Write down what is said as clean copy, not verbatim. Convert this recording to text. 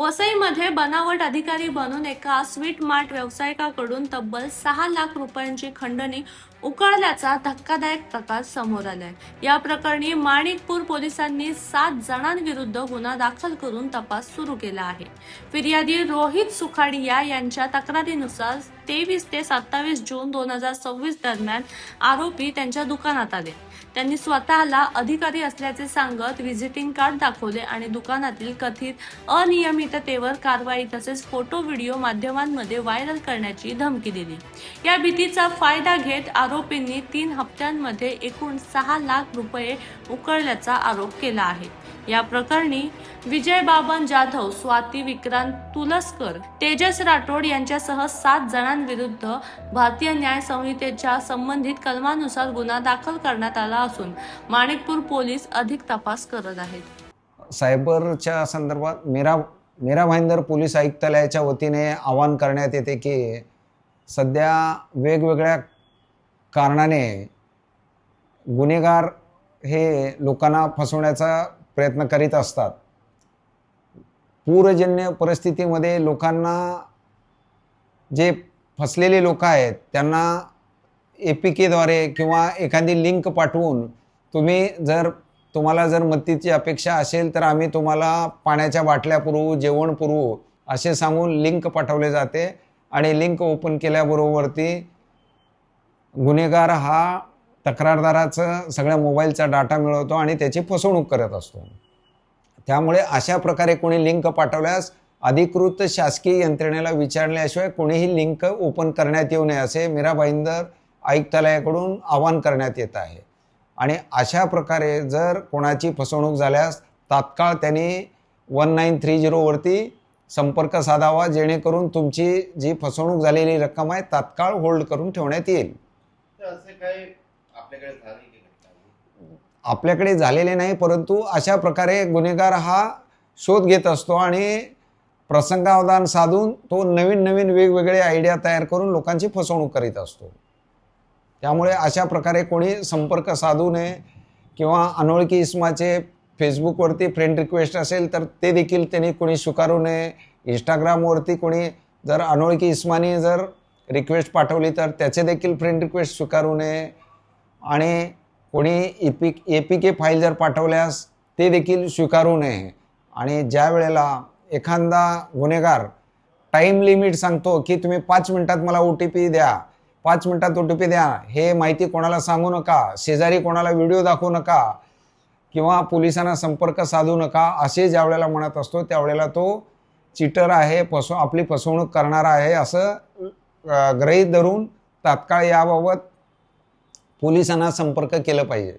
वसईमध्ये बनावट अधिकारी बनून एका स्वीट मार्ट व्यावसायिकाकडून तब्बल 6 लाख रुपयांची खंडणी उकळल्याचा धक्कादायक प्रकार समोर आलाय। या प्रकरणी माणिकपूर पोलिसांनी 7 जणांविरुद्ध गुन्हा दाखल करून तपास सुरू केला आहे। फिर्यादी रोहित सुखाडिया यांच्या तक्रारीनुसार 23 ते 27 जून 2026 दरम्यान आरोपी त्यांच्या दुकानात आले। त्यांनी स्वतःला अधिकारी असल्याचे सांगत व्हिजिटिंग कार्ड दाखवले आणि दुकानातील कथित अनियमिततेवर कारवाई तसेच फोटो व्हिडिओ माध्यमांमध्ये व्हायरल करण्याची धमकी दिली। या भीतीचा फायदा घेत आरोपींनी 3 हप्त्यांमध्ये एकूण 6 लाख रुपये उकळल्याचा आरोप केला आहे। या प्रकरणी विजय बाबन जाधव, स्वाती विक्रांत तुलसकर, तेजस राठोड यांच्यासह 7 जणांविरुद्ध भारतीय न्याय संहितेच्या संबंधित कलमानुसार गुन्हा दाखल करण्यात आला असून माणिकपूर पोलीस अधिक तपास करत आहेत। सायबरच्या संदर्भात मीरा भाईंदर पोलीस आयुक्तालयाच्या वतीने आवाहन करण्यात येते की सध्या वेगवेगळ्या कारणाने गुन्हेगार हे लोकांना फसवण्याचा प्रयत्न करीत असतात। पूरजन्य परिस्थितीमध्ये लोकांना जे फसलेले लोक आहेत त्यांना APK द्वारे किंवा एखादी लिंक पाठवून तुम्हाला जर मदतीची अपेक्षा असेल तर आम्ही तुम्हाला पाण्याच्या बाटल्या पुरवू, जेवण पुरवू असे सांगून लिंक पाठवले जाते आणि लिंक ओपन केल्याबरोबरती गुन्हेगार हा तक्रारदाराचं सगळ्या मोबाईलचा डाटा मिळवतो आणि त्याची फसवणूक करत असतो। त्यामुळे अशा प्रकारे कोणी लिंक पाठवल्यास अधिकृत शासकीय यंत्रणेला विचारल्याशिवाय कोणीही लिंक ओपन करण्यात येऊ नये असे मीरा भाईंदर आयुक्तालयाकडून आवाहन करण्यात येत आहे। आणि अशा प्रकारे जर कोणाची फसवणूक झाल्यास तात्काळ त्यांनी 1930 वरती संपर्क साधावा, जेणेकरून तुमची जी फसवणूक झालेली रक्कम आहे तात्काळ होल्ड करून ठेवण्यात येईल। आपल्याकडे झालेले नाही, परंतु अशा प्रकारे गुन्हेगार हा शोध घेत असतो आणि प्रसंगावधान साधून तो नवीन वेगवेगळे आयडिया तयार करून लोकांची फसवणूक करीत असतो। त्यामुळे अशा प्रकारे कोणी संपर्क साधू नये किंवा अनोळखी इसमाचे फेसबुकवरती फ्रेंड रिक्वेस्ट असेल तर ते देखील त्यांनी कोणी स्वीकारू नये। इंस्टाग्रामवरती कोणी जर अनोळखी इसमाने जर रिक्वेस्ट पाठवली तर त्याचे देखील फ्रेंड रिक्वेस्ट स्वीकारू नये। आणि कोणी APK फाईल जर पाठवल्यास ते देखील स्वीकारू नये। आणि ज्या वेळेला एखादा गुन्हेगार टाईम लिमिट सांगतो की तुम्ही 5 मिनिटात मला OTP द्या, 5 मिनिटात OTP द्या, हे माहिती कोणाला सांगू नका, शेजारी कोणाला व्हिडिओ दाखवू नका किंवा पोलिसांना संपर्क साधू नका असे ज्या वेळेला म्हणत असतो त्यावेळेला तो चीटर आहे, आपली फसवणूक करणारा आहे असं गृहीत धरून तात्काळ याबाबत पोलिसांना संपर्क केला पाहिजे।